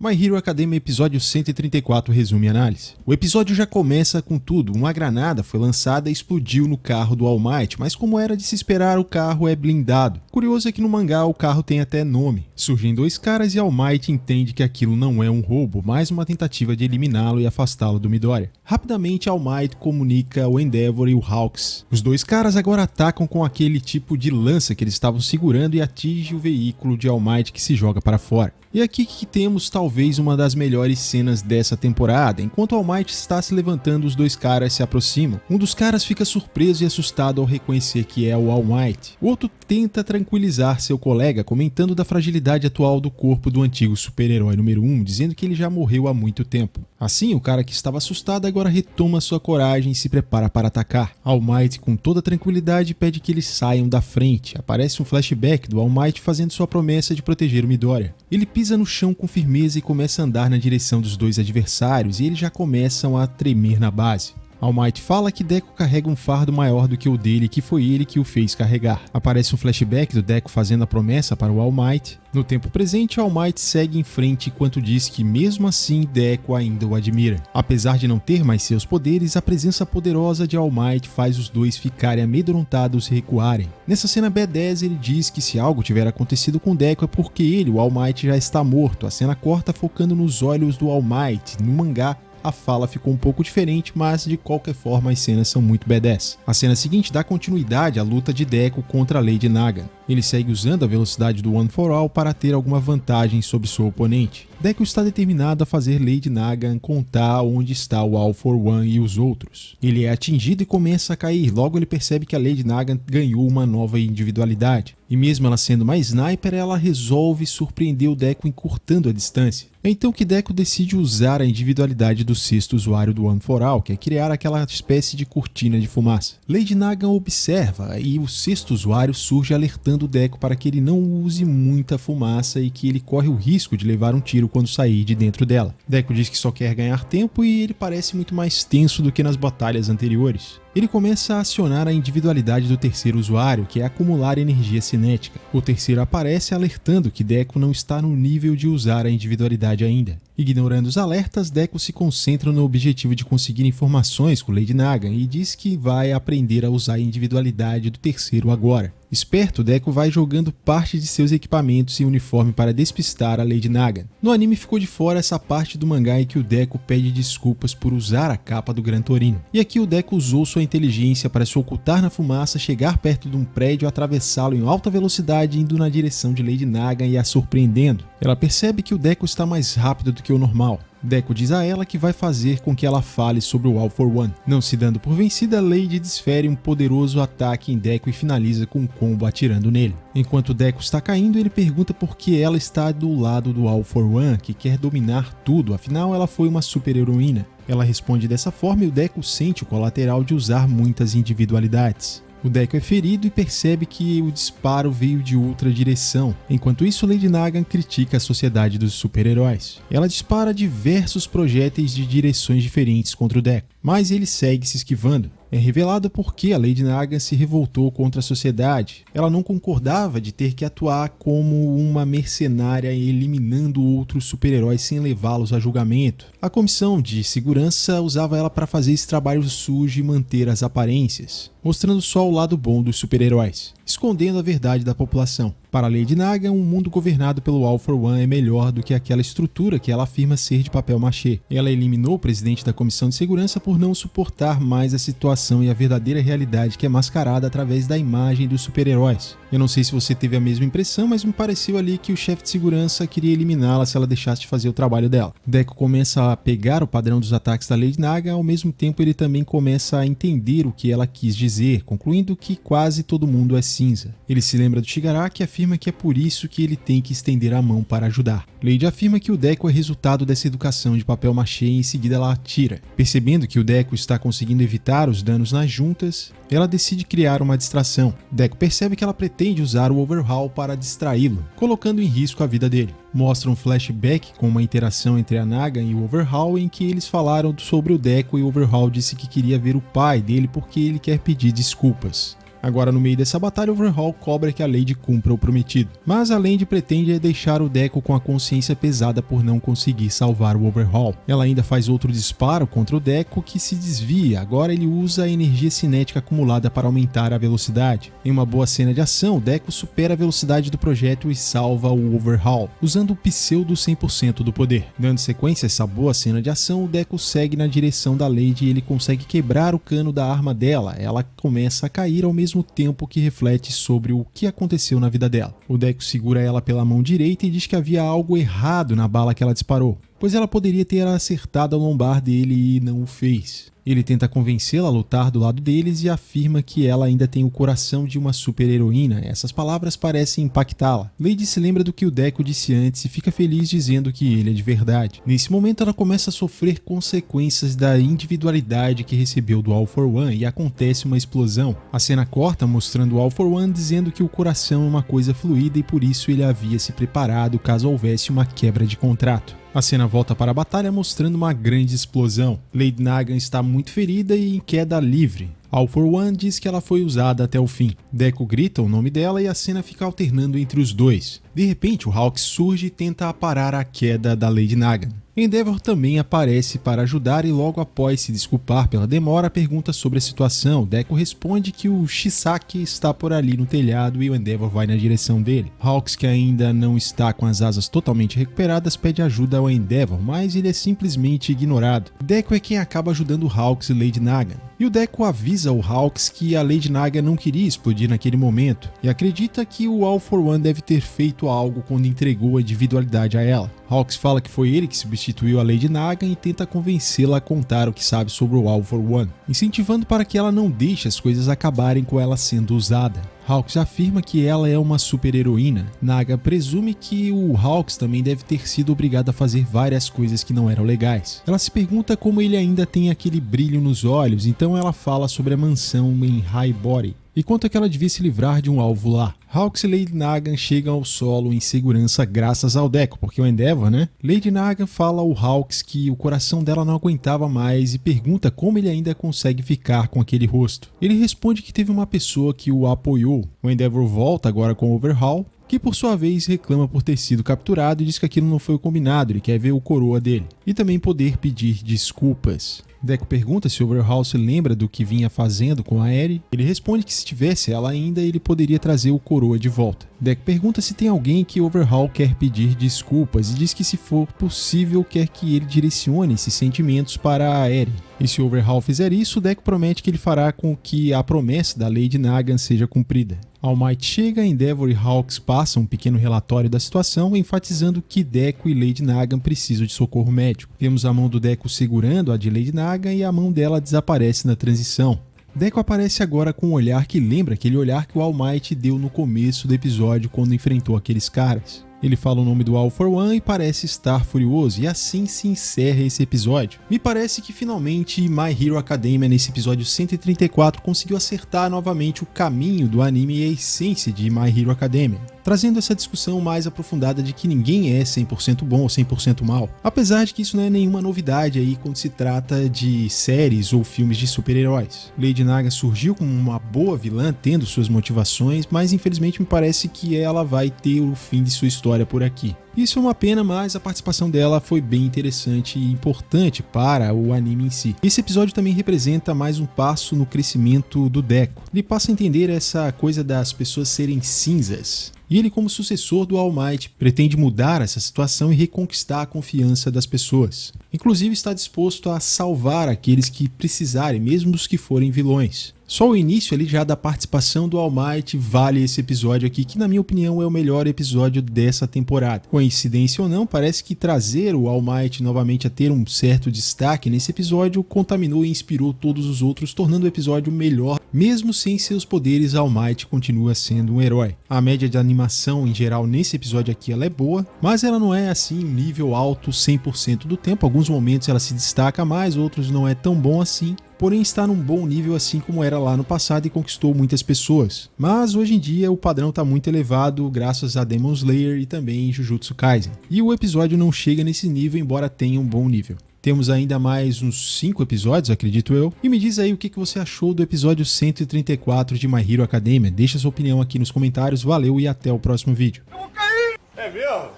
My Hero Academia episódio 134 resume e análise. O episódio já começa com tudo, uma granada foi lançada e explodiu no carro do All Might, mas como era de se esperar, o carro é blindado. Curioso é que no mangá o carro tem até nome. Surgem dois caras e All Might entende que aquilo não é um roubo, mas uma tentativa de eliminá-lo e afastá-lo do Midoriya. Rapidamente All Might comunica o Endeavor e o Hawks. Os dois caras agora atacam com aquele tipo de lança que eles estavam segurando e atinge o veículo de All Might que se joga para fora. E aqui que temos talvez uma das melhores cenas dessa temporada. Enquanto All Might está se levantando, os dois caras se aproximam. Um dos caras fica surpreso e assustado ao reconhecer que é o All Might. O outro tenta tranquilizar seu colega, comentando da fragilidade atual do corpo do antigo super-herói número 1, dizendo que ele já morreu há muito tempo. Assim, o cara que estava assustado agora retoma sua coragem e se prepara para atacar. All Might, com toda tranquilidade, pede que eles saiam da frente. Aparece um flashback do All Might fazendo sua promessa de proteger o Midoriya. Ele pisa no chão com firmeza e começa a andar na direção dos dois adversários e eles já começam a tremer na base. All Might fala que Deku carrega um fardo maior do que o dele e que foi ele que o fez carregar. Aparece um flashback do Deku fazendo a promessa para o All Might. No tempo presente, All Might segue em frente enquanto diz que mesmo assim Deku ainda o admira. Apesar de não ter mais seus poderes, a presença poderosa de All Might faz os dois ficarem amedrontados e recuarem. Nessa cena B10 ele diz que se algo tiver acontecido com Deku é porque ele, o All Might, já está morto. A cena corta focando nos olhos do All Might. No mangá, a fala ficou um pouco diferente, mas de qualquer forma as cenas são muito B10. A cena seguinte dá continuidade à luta de Deku contra a Lady Naga. Ele segue usando a velocidade do One for All para ter alguma vantagem sobre seu oponente. Deku está determinado a fazer Lady Naga contar onde está o All for One e os outros. Ele é atingido e começa a cair, logo ele percebe que a Lady Naga ganhou uma nova individualidade. E mesmo ela sendo mais sniper, ela resolve surpreender o Deku encurtando a distância. É então que Deku decide usar a individualidade do sexto usuário do One for All, que é criar aquela espécie de cortina de fumaça. Lady Naga observa e o sexto usuário surge alertando o Deku para que ele não use muita fumaça e que ele corre o risco de levar um tiro quando sair de dentro dela. Deku diz que só quer ganhar tempo e ele parece muito mais tenso do que nas batalhas anteriores. Ele começa a acionar a individualidade do terceiro usuário, que é acumular energia cinética. O terceiro aparece alertando que Deku não está no nível de usar a individualidade ainda. Ignorando os alertas, Deku se concentra no objetivo de conseguir informações com Lady Naga e diz que vai aprender a usar a individualidade do terceiro agora. Esperto, Deku vai jogando parte de seus equipamentos e uniforme para despistar a Lady Naga. No anime ficou de fora essa parte do mangá em que o Deku pede desculpas por usar a capa do Gran Torino. E aqui o Deku usou sua inteligência para se ocultar na fumaça, chegar perto de um prédio, atravessá-lo em alta velocidade indo na direção de Lady Naga e a surpreendendo. Ela percebe que o Deku está mais rápido do que o normal. Deku diz a ela que vai fazer com que ela fale sobre o All for One. Não se dando por vencida, Lady desfere um poderoso ataque em Deku e finaliza com um combo atirando nele. Enquanto Deku está caindo, ele pergunta por que ela está do lado do All for One, que quer dominar tudo, afinal ela foi uma super heroína. Ela responde dessa forma e o Deku sente o colateral de usar muitas individualidades. O Deku é ferido e percebe que o disparo veio de outra direção. Enquanto isso, Lady Naga critica a sociedade dos super-heróis. Ela dispara diversos projéteis de direções diferentes contra o Deku, mas ele segue se esquivando. É revelado por que a Lady Naga se revoltou contra a sociedade. Ela não concordava de ter que atuar como uma mercenária eliminando outros super-heróis sem levá-los a julgamento. A comissão de segurança usava ela para fazer esse trabalho sujo e manter as aparências, mostrando só o lado bom dos super-heróis, escondendo a verdade da população. Para Lady Naga, um mundo governado pelo All for One é melhor do que aquela estrutura que ela afirma ser de papel machê. Ela eliminou o presidente da comissão de segurança por não suportar mais a situação e a verdadeira realidade que é mascarada através da imagem dos super-heróis. Eu não sei se você teve a mesma impressão, mas me pareceu ali que o chefe de segurança queria eliminá-la se ela deixasse de fazer o trabalho dela. Deku começa a pegar o padrão dos ataques da Lady Naga, ao mesmo tempo ele também começa a entender o que ela quis dizer, concluindo que quase todo mundo é cinza. Ele se lembra do Shigaraki e afirma que é por isso que ele tem que estender a mão para ajudar. Lady afirma que o Deku é resultado dessa educação de papel machê e em seguida ela atira. Percebendo que o Deku está conseguindo evitar os danos nas juntas, ela decide criar uma distração. Deku percebe que ela pretende usar o Overhaul para distraí-lo, colocando em risco a vida dele. Mostra um flashback com uma interação entre a Naga e o Overhaul em que eles falaram sobre o Deku e o Overhaul disse que queria ver o pai dele porque ele quer pedir desculpas. Agora, no meio dessa batalha, Overhaul cobra que a Lady cumpra o prometido. Mas a Lady pretende deixar o Deco com a consciência pesada por não conseguir salvar o Overhaul. Ela ainda faz outro disparo contra o Deco, que se desvia. Agora ele usa a energia cinética acumulada para aumentar a velocidade. Em uma boa cena de ação, o Deco supera a velocidade do projétil e salva o Overhaul, usando o pseudo 100% do poder. Dando sequência a essa boa cena de ação, o Deco segue na direção da Lady e ele consegue quebrar o cano da arma dela. Ela começa a cair ao mesmo tempo que reflete sobre o que aconteceu na vida dela. O Deco segura ela pela mão direita e diz que havia algo errado na bala que ela disparou, pois ela poderia ter acertado a lombar dele e não o fez. Ele tenta convencê-la a lutar do lado deles e afirma que ela ainda tem o coração de uma super-heroína. Essas palavras parecem impactá-la. Lady se lembra do que o Deco disse antes e fica feliz dizendo que ele é de verdade. Nesse momento ela começa a sofrer consequências da individualidade que recebeu do All for One e acontece uma explosão. A cena corta mostrando o All for One dizendo que o coração é uma coisa fluida e por isso ele havia se preparado caso houvesse uma quebra de contrato. A cena volta para a batalha mostrando uma grande explosão. Lady Nagan está muito ferida e em queda livre. All for One diz que ela foi usada até o fim. Deco grita o nome dela e a cena fica alternando entre os dois. De repente, o Hawks surge e tenta parar a queda da Lady Nagan. Endeavor também aparece para ajudar e logo após se desculpar pela demora, pergunta sobre a situação. Deco responde que o Chisaki está por ali no telhado e o Endeavor vai na direção dele. Hawks, que ainda não está com as asas totalmente recuperadas, pede ajuda ao Endeavor, mas ele é simplesmente ignorado. Deco é quem acaba ajudando Hawks e Lady Nagan. E o Deco avisa o Hawks que a Lady Nagan não queria explodir naquele momento e acredita que o All for One deve ter feito algo quando entregou a individualidade a ela. Hawks fala que foi ele que substituiu a Lady Nagan e tenta convencê-la a contar o que sabe sobre o All for One, incentivando para que ela não deixe as coisas acabarem com ela sendo usada. Hawks afirma que ela é uma super-heroína. Naga presume que o Hawks também deve ter sido obrigado a fazer várias coisas que não eram legais. Ela se pergunta como ele ainda tem aquele brilho nos olhos, então ela fala sobre a mansão em High Body e conta que ela devia se livrar de um alvo lá. Hawks e Lady Nagan chegam ao solo em segurança graças ao Deco, porque o Endeavor, né? Lady Nagan fala ao Hawks que o coração dela não aguentava mais e pergunta como ele ainda consegue ficar com aquele rosto. Ele responde que teve uma pessoa que o apoiou. O Endeavor volta agora com o Overhaul, que por sua vez reclama por ter sido capturado e diz que aquilo não foi o combinado, ele quer ver o coroa dele e também poder pedir desculpas. Deco pergunta se Overhaul se lembra do que vinha fazendo com a Eri. Ele responde que se tivesse ela ainda, ele poderia trazer o coroa de volta. Deco pergunta se tem alguém que Overhaul quer pedir desculpas e diz que se for possível quer que ele direcione esses sentimentos para a Eri. E se Overhaul fizer isso, Deco promete que ele fará com que a promessa da Lady Nagan seja cumprida. All Might chega, Endeavor e Hawks passam um pequeno relatório da situação, enfatizando que Deco e Lady Nagan precisam de socorro médico. Vemos a mão do Deco segurando a de Lady Nagan e a mão dela desaparece na transição. Deco aparece agora com um olhar que lembra aquele olhar que o All Might deu no começo do episódio quando enfrentou aqueles caras. Ele fala o nome do All for One e parece estar furioso, e assim se encerra esse episódio. Me parece que finalmente My Hero Academia nesse episódio 134 conseguiu acertar novamente o caminho do anime e a essência de My Hero Academia, trazendo essa discussão mais aprofundada de que ninguém é 100% bom ou 100% mal. Apesar de que isso não é nenhuma novidade aí quando se trata de séries ou filmes de super-heróis. Lady Naga surgiu como uma boa vilã, tendo suas motivações, mas infelizmente me parece que ela vai ter o fim de sua história por aqui. Isso é uma pena, mas a participação dela foi bem interessante e importante para o anime em si. Esse episódio também representa mais um passo no crescimento do Deco. Ele passa a entender essa coisa das pessoas serem cinzas. E ele, como sucessor do All Might, pretende mudar essa situação e reconquistar a confiança das pessoas. Inclusive está disposto a salvar aqueles que precisarem, mesmo os que forem vilões. Só o início ali já da participação do All Might vale esse episódio aqui, que na minha opinião é o melhor episódio dessa temporada. Coincidência ou não, parece que trazer o All Might novamente a ter um certo destaque nesse episódio contaminou e inspirou todos os outros, tornando o episódio melhor. Mesmo sem seus poderes, All Might continua sendo um herói. A média de animação em geral nesse episódio aqui ela é boa, mas ela não é assim um nível alto 100% do tempo. Alguns momentos ela se destaca mais, outros não é tão bom assim. Porém está num bom nível assim como era lá no passado e conquistou muitas pessoas. Mas hoje em dia o padrão está muito elevado graças a Demon Slayer e também Jujutsu Kaisen. E o episódio não chega nesse nível, embora tenha um bom nível. Temos ainda mais uns 5 episódios, acredito eu. E me diz aí o que você achou do episódio 134 de My Hero Academia. Deixa sua opinião aqui nos comentários. Valeu e até o próximo vídeo. Eu vou cair! É mesmo?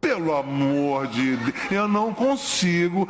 Pelo amor de Deus, eu não consigo.